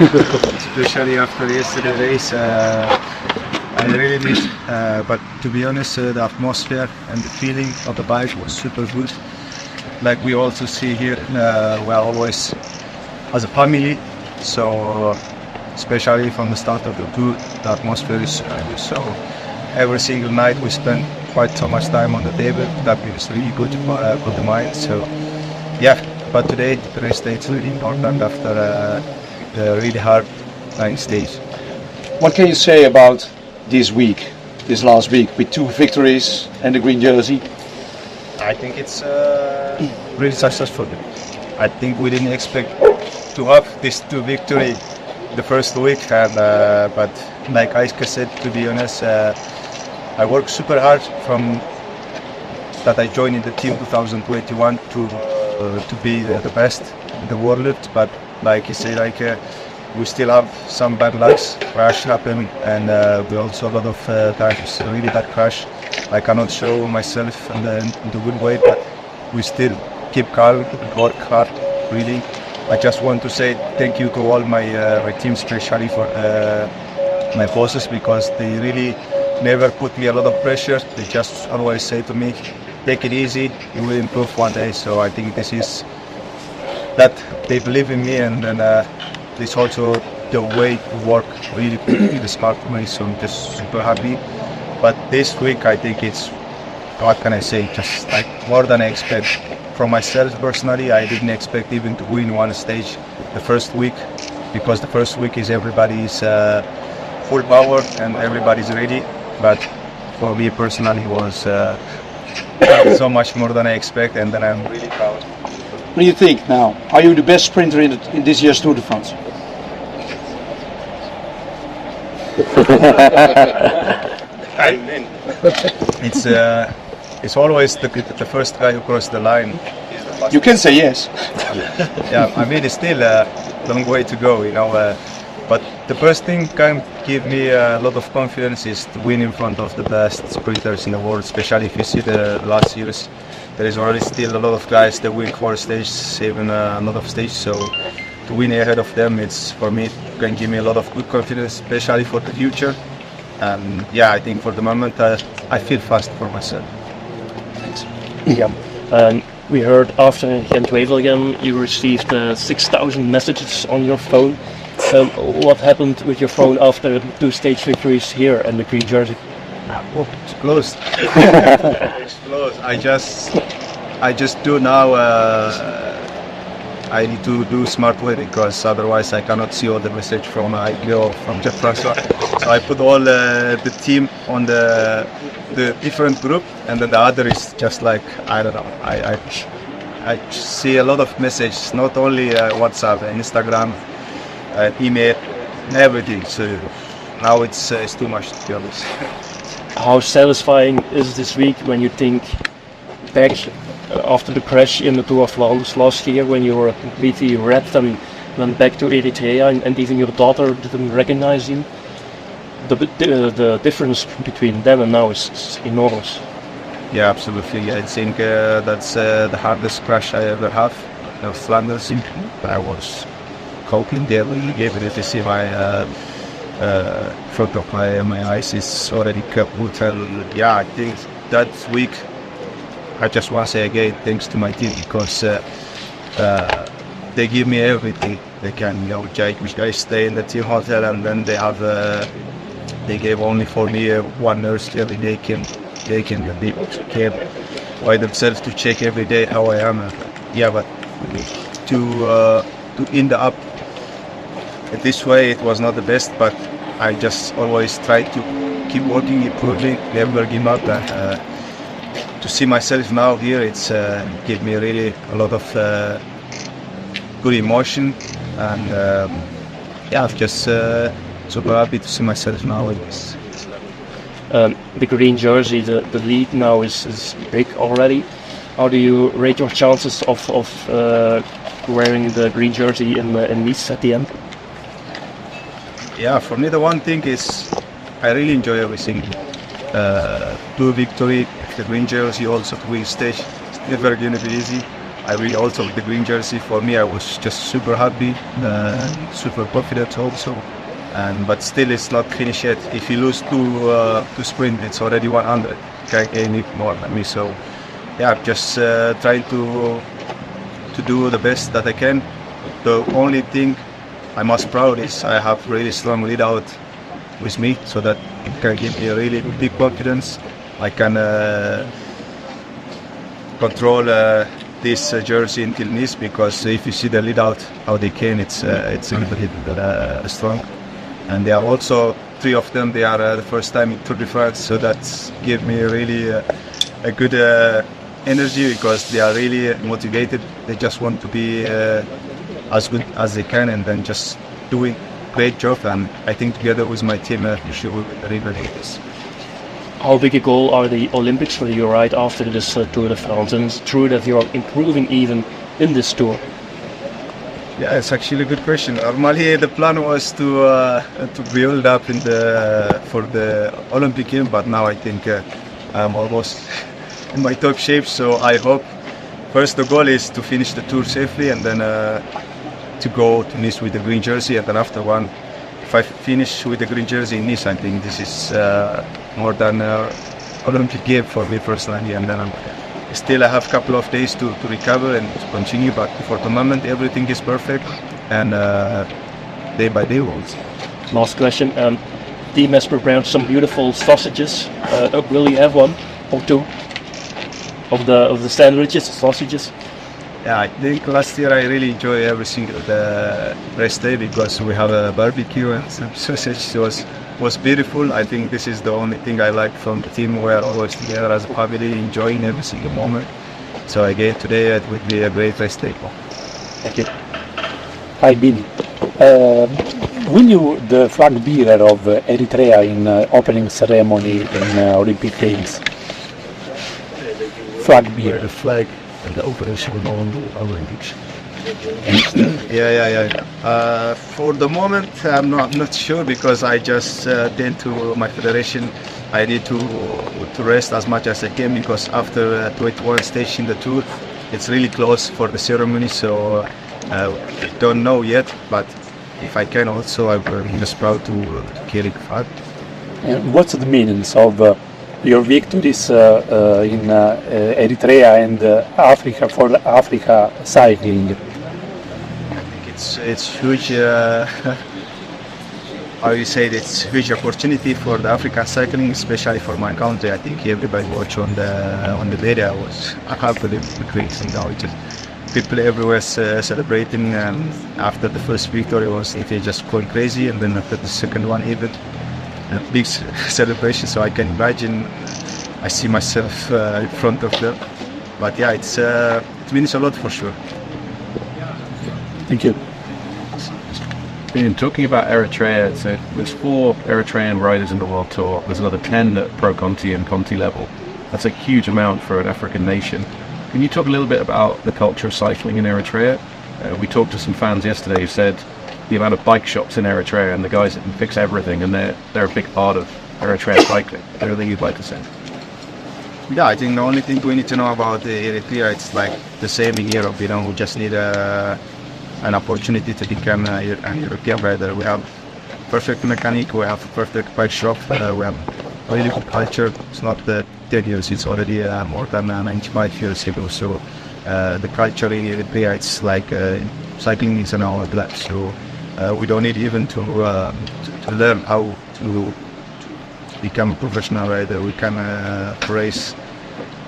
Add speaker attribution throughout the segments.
Speaker 1: especially after yesterday's race. I really did, but to be honest, the atmosphere and the feeling of the bike was super good. Like we also see here, we are always as a family, so especially from the start of the tour, the atmosphere is so. Every single night we spend quite so much time on the table. That is really good for the mind. So yeah, but today the race day is really important after the really hard 9 days.
Speaker 2: What can you say about this week, this last week, with 2 victories and the green jersey?
Speaker 1: I think it's really successful. I think we didn't expect to have these 2 victories the first week, and but like Aika said, to be honest, I worked super hard from that I joined in the team 2021 to be the best in the world. But like you say, like we still have some bad lucks, crash happen, and we also a lot of times really bad crash. I cannot show myself in the good way, but we still keep calm, work hard, really. I just want to say thank you to all my team, especially for my bosses, because they really never put me a lot of pressure. They just always say to me, take it easy, you will improve one day. So I think this is that they believe in me, and then this also the way to work really the smart way. So I'm just super happy. But this week I think it's, what can I say, just like more than I expect. From myself personally, I didn't expect even to win one stage the first week, because the first week is everybody's full power and everybody's ready. But for me personally, it was so much more than I expect, and then I'm really proud.
Speaker 2: What do you think now? Are you the best sprinter in this year's Tour de France?
Speaker 1: It's always the first guy who crosses the line.
Speaker 2: You can say yes.
Speaker 1: Yeah, I mean it's still a long way to go, you know. But the first thing can give me a lot of confidence is to win in front of the best sprinters in the world. Especially if you see the last years, there is already still a lot of guys that win 4 stages, even a lot of stages. So to win ahead of them, it's for me can give me a lot of good confidence, especially for the future. And yeah, I think for the moment I feel fast for myself.
Speaker 3: Yeah. We heard after Gent-Wevelgem you received 6,000 messages on your phone. What happened with your phone after 2 stage victories here and the green jersey?
Speaker 1: Oh, it's closed. It's closed. I just do now. I need to do smart way, because otherwise I cannot see all the message from IPO from Jet François. So I put all the team on the different group, and then the other is just like, I don't know. I see a lot of messages, not only WhatsApp, Instagram, email, everything. So now it's too much, to be honest.
Speaker 3: How satisfying is this week when you think back after the crash in the Tour of Flanders last year, when you were completely wrecked and went back to Eritrea, and even your daughter didn't recognize you? The difference between then and now is enormous.
Speaker 1: Yeah, absolutely. I think that's the hardest crash I ever have. Flanders. I was coping there. Even if you see my front of my eyes is already kaput. Yeah, I think that week I just want to say again thanks to my team, because they give me everything they can. You know, I stay in the team hotel, and then they gave only for me one nurse every day. They came by themselves to check every day how I am. Yeah, but to end up this way, it was not the best. But I just always try to keep working, improving, never give up. To see myself now here, it's give me really a lot of good emotion, and yeah, I'm just super happy to see myself now in this.
Speaker 3: The green jersey, the lead now is big already. How do you rate your chances of wearing the green jersey in Nice at the end?
Speaker 1: Yeah, for me the one thing is I really enjoy everything. Tour victory, the green jersey, also to win stage. It's never going to be easy. I really also with the green jersey. For me, I was just super happy, super confident also. But still, it's not finished yet. If you lose to sprint, it's already 100. Can't gain it more than me. So, yeah, I'm just trying to do the best that I can. The only thing I'm most proud is I have really strong lead out with me, so that it can give me a really big confidence. I can control this jersey until Nice, because if you see the lead out how they came, it's a little bit strong. And they are also 3 of them. They are the first time in Tour de France, so that give me really a good energy, because they are really motivated. They just want to be as good as they can, and then just doing great job. And I think together with my team, we should really this.
Speaker 3: How big a goal are the Olympics for you right after this Tour de France? And it's true that you're improving even in this tour.
Speaker 1: Yeah, it's actually a good question. Normally, the plan was to build up for the Olympic game, but now I think I'm almost in my top shape. So I hope first the goal is to finish the tour safely, and then to go to Nice with the green jersey. And then after one, if I finish with the green jersey in Nice, I think this is more than Olympic game for me personally. And then still I have a couple of days to recover and to continue, but for the moment everything is perfect, and day by day rolls.
Speaker 3: Last question. Team has prepared some beautiful sausages. Will you have one or two of the sandwiches, sausages?
Speaker 1: Yeah, I think last year I really enjoyed every single rest day, because we have a barbecue and some sausage. It was beautiful. I think this is the only thing I like from the team. We are always together as a family, enjoying every single moment. So again, today it would be a great rest day.
Speaker 3: Thank you.
Speaker 4: Hi Billy. Will you the flag bearer of Eritrea in opening ceremony in Olympic Games? Flag bearer.
Speaker 5: The flag and the opening ceremony of Olympics.
Speaker 1: Yeah. For the moment, I'm not sure, because I just tend to my federation. I need to rest as much as I can, because after 21 stage in the tour, it's really close for the ceremony. So I don't know yet, but if I can, also I'm just proud to carry the flag.
Speaker 4: And what's the meanings of your victories in Eritrea and Africa for Africa cycling?
Speaker 1: It's huge. How you say it? It's huge opportunity for the African cycling, especially for my country. I think everybody watch on the media I can't believe the crazy now. Just people everywhere celebrating, and after the first victory they just going crazy, and then after the second one even a big celebration. So I can imagine. I see myself in front of them. But yeah, it means a lot for sure.
Speaker 4: Thank you.
Speaker 5: In talking about Eritrea, so there's 4 Eritrean riders in the World Tour. There's another 10 at Pro Conti and Conti level. That's a huge amount for an African nation. Can you talk a little bit about the culture of cycling in Eritrea? We talked to some fans yesterday who said the amount of bike shops in Eritrea and the guys that can fix everything, and they're a big part of Eritrea cycling. Anything you'd like to say?
Speaker 1: Yeah, I think the only thing we need to know about Eritrea, it's like the same in Europe. We just need an opportunity to become an European rider. We have perfect mechanic, we have a perfect bike shop, we have really good culture. It's not 10 years, it's already more than 95 years ago. So the culture in Eritrea, it's like cycling is in our blood. So we don't need even to learn how to become a professional rider. We can race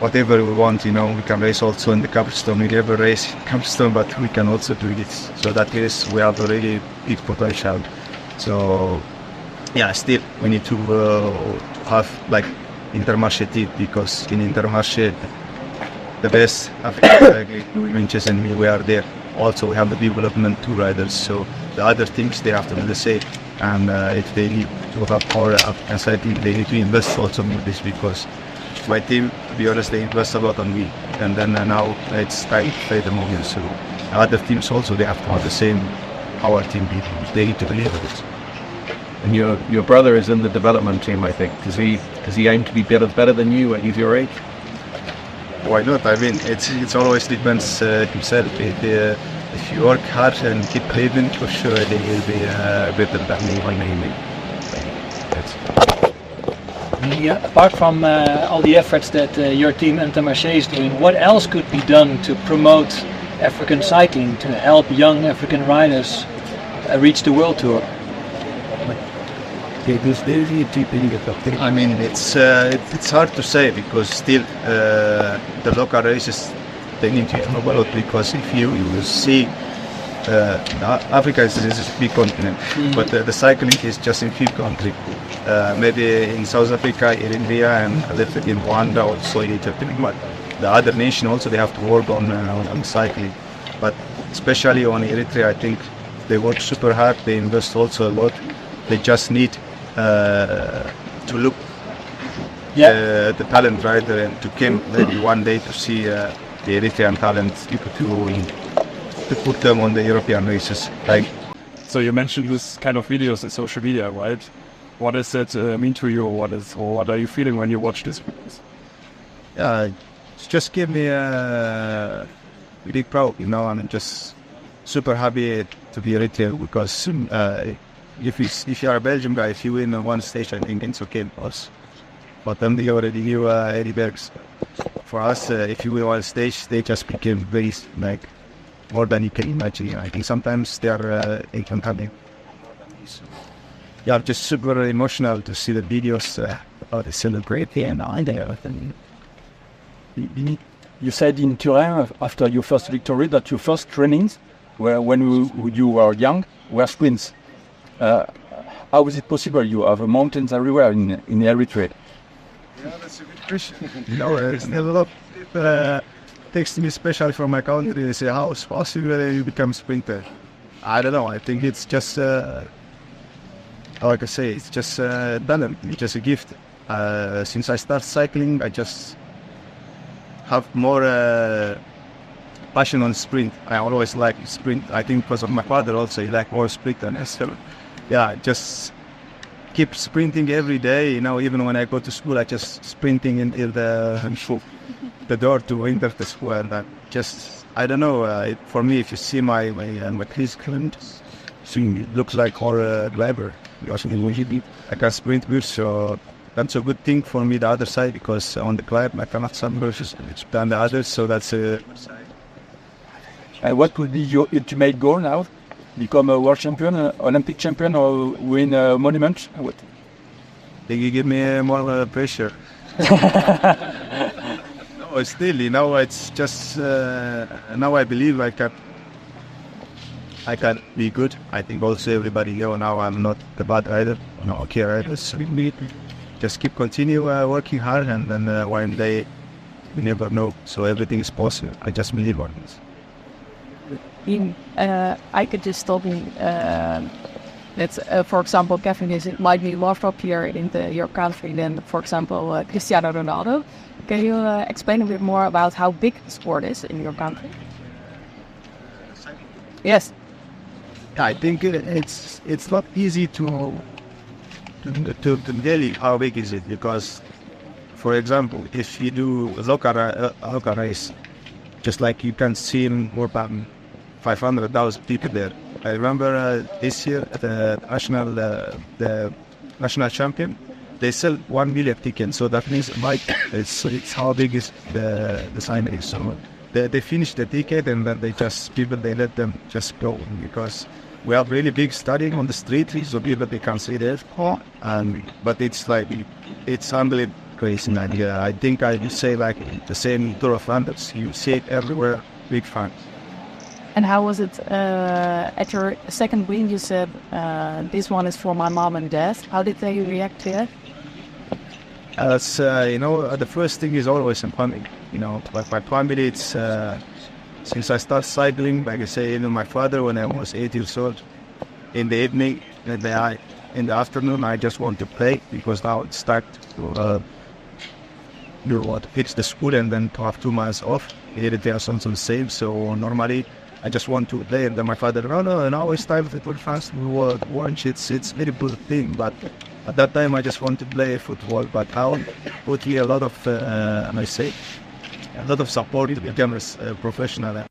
Speaker 1: whatever we want, we can race also in the Capstone. We never race in Capstone, but we can also do this. So that is, we have a really big potential. So yeah, still we need to have like Intermarché team, because in Intermarché the best African winches and we are there. Also we have the development 2 riders, so the other things they have to do the same. And if they need to have power African cycling, they need to invest also in this, because my team, to be honest, they invest a lot on me, and then now it's time to play the movement. So other teams also, they have to have the same our team people. They need to believe in it.
Speaker 5: And your brother is in the development team, I think. Does he aim to be better than you when he's your age?
Speaker 1: Why not? I mean, it's always depends himself. If you work hard and keep playing, for sure they will be better than me.
Speaker 6: Yeah, apart from all the efforts that your team Intermarché is doing, what else could be done to promote African cycling, to help young African riders reach the World Tour?
Speaker 1: I mean, it's hard to say because still the local races they need to improve a lot, because if you see Africa is a big continent, but the cycling is just in few countries. Maybe in South Africa, Eritrea, and a little bit in Rwanda, also in Ethiopia. But the other nation also they have to work on cycling. But especially on Eritrea, I think they work super hard. They invest also a lot. They just need to look the talent rider and to come maybe one day to see the Eritrean talent to put them on the European races.
Speaker 7: So you mentioned this kind of videos on social media, right? What does that mean to you? What are you feeling when you watch this?
Speaker 1: Yeah, it's just give me a big proud, you know. I'm just super happy to be Eritrean because if you are a Belgian guy, if you win on one stage, I think it's okay for us. But then they already knew Eddie Bergs. For us, if you win one stage, they just became very more than you can imagine. I think sometimes they are having. Yeah, I'm just super emotional to see the videos how they celebrate and I there.
Speaker 8: You said in Turin after your first victory that your first trainings were when you were young were sprints. How is it possible? You have mountains everywhere in Eritrea.
Speaker 1: Yeah, that's a good question. There's a lot of people text me, especially from my country. They say, "How is possible you become sprinter?" I don't know. I think it's just. Like I say, it's just talent, it's just a gift. Since I started cycling, I just have more passion on sprint. I always like sprint. I think because of my father also, he liked more sprint than us. So, yeah, just keep sprinting every day. You know, even when I go to school, I just sprinting until the door to enter the school. And I don't know. For me, if you see my current, it looks like more clever. I can sprint good, so that's a good thing for me. The other side, because on the climb I cannot submerge than the others, so that's a good side.
Speaker 8: And what would be your ultimate goal now? Become a world champion, Olympic champion, or win a monument? What?
Speaker 1: They give me more pressure. No, still, you know, it's just now I believe I can be good. I think also everybody here now I'm not the bad rider, no okay rider. So just keep continue working hard, and then one day we never know. So everything is possible. I just believe on this.
Speaker 9: I could just tell me that, for example, Kevin might be more popular in your country than, for example, Cristiano Ronaldo. Can you explain a bit more about how big the sport is in your country? Yes.
Speaker 1: I think it's not easy to tell you how big is it, because, for example, if you do a local race, just like you can see more than 500,000 people there. I remember this year the national champion, they sell 1 million tickets. So that means it's how big is the sign is. So they finish the ticket and then they let them just go, because we have really big stadium on the street, so people they can see there. But it's unbelievable crazy. I think I would say like the same Tour of Flanders. You see it everywhere, big fans.
Speaker 9: And how was it at your second win? You said this one is for my mom and dad. How did they react to it?
Speaker 1: The first thing is always funny. Like my family, it's since I started cycling, like I say, my father when I was 8 years old, in the evening, in the afternoon, I just want to play, because now it's start to finish the school and then to have 2 months off. Here they are also the same. So normally I just want to play, and then my father, no, now it's time for fast watch. It's very good thing, but at that time I just want to play football. But I put here a lot of
Speaker 10: a lot of support to become a professional.